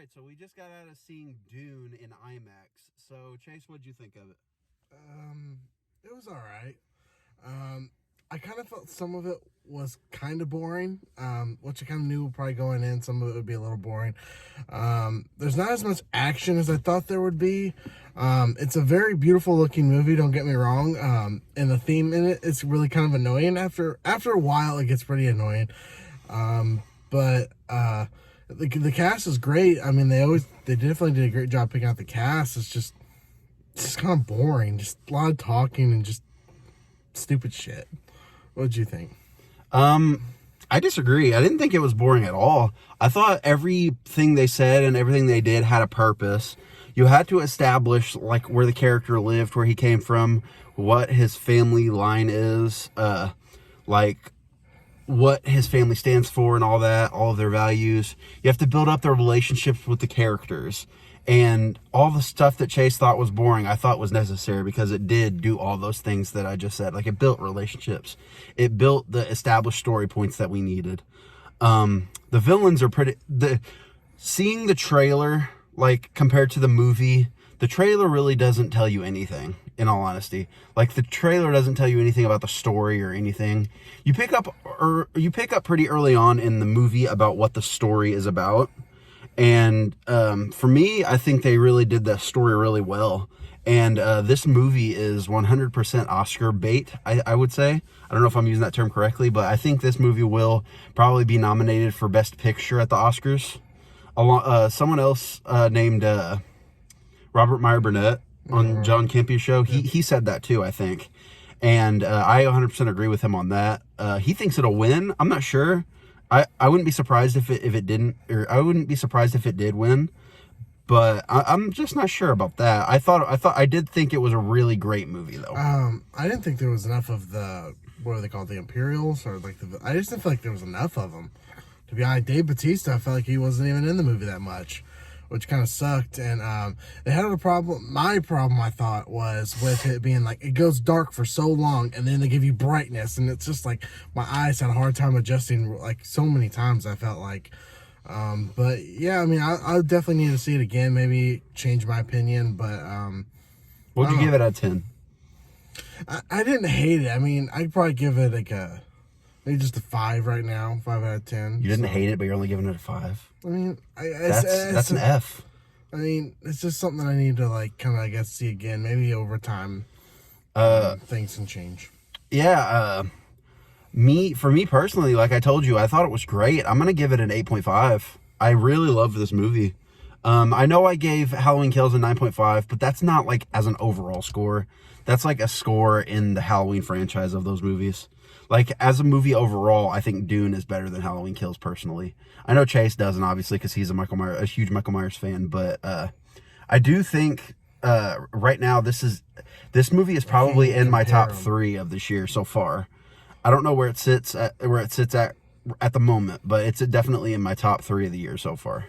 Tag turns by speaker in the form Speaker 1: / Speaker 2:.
Speaker 1: right, so we just got out of seeing Dune in IMAX. So, Chase, what'd you think of it?
Speaker 2: It was all right. I kind of felt some of it was kind of boring, which I kind of knew probably going in. Some of it would be a little boring. There's not as much action as I thought there would be. It's a very beautiful looking movie. Don't get me wrong. And the theme in it is really kind of annoying. After a while, it gets pretty annoying. But the cast is great. I mean, they definitely did a great job picking out the cast. It's just kind of boring. Just a lot of talking and just stupid shit. What did you think?
Speaker 1: I disagree. I didn't think it was boring at all. I thought everything they said and everything they did had a purpose. You had to establish like where the character lived, where he came from, what his family line is, like what his family stands for and all that, all of their values. You have to build up their relationships with the characters. And all the stuff that Chase thought was boring, I thought was necessary because it did do all those things that I just said. Like, it built relationships. It built the established story points that we needed. The villains are seeing the trailer, like, compared to the movie, the trailer really doesn't tell you anything, in all honesty. Like, the trailer doesn't tell you anything about the story or anything. You pick up pretty early on in the movie about what the story is about. And for me, I think they really did the story really well. And this movie is 100% Oscar bait, I would say. I don't know if I'm using that term correctly, but I think this movie will probably be nominated for Best Picture at the Oscars. Someone else named Robert Meyer Burnett on John Kempe's show, he said that too, I think. And I 100% agree with him on that. He thinks it'll win. I'm not sure. I wouldn't be surprised if it didn't, or I wouldn't be surprised if it did win, but I'm just not sure about that. I did think it was a really great movie though.
Speaker 2: I didn't think there was enough of what are they called, the Imperials, or like I just didn't feel like there was enough of them. To be honest, Dave Bautista, I felt like he wasn't even in the movie that much, which kind of sucked. And they had a problem. My problem, I thought, was with it being like, it goes dark for so long and then they give you brightness, and it's just like my eyes had a hard time adjusting, like so many times I felt like. But yeah, I mean, I definitely need to see it again, maybe change my opinion. But
Speaker 1: what'd you give it out of 10?
Speaker 2: I didn't hate it. I mean, I'd probably give it like maybe just a 5 right now, 5 out of 10.
Speaker 1: You didn't hate it, but you're only giving it a 5.
Speaker 2: I mean,
Speaker 1: that's an F.
Speaker 2: I mean, it's just something I need to like kind of, I guess, see again. Maybe over time, things can change.
Speaker 1: Yeah. For me personally, like I told you, I thought it was great. I'm gonna give it an 8.5. I really loved this movie. I know I gave Halloween Kills a 9.5, but that's not like as an overall score. That's like a score in the Halloween franchise of those movies. Like, as a movie overall, I think Dune is better than Halloween Kills, personally. I know Chase doesn't, obviously, because he's a huge Michael Myers fan, but I do think right now this movie is probably in my top 3 of this year so far. I don't know where it sits at the moment, but it's definitely in my top 3 of the year so far.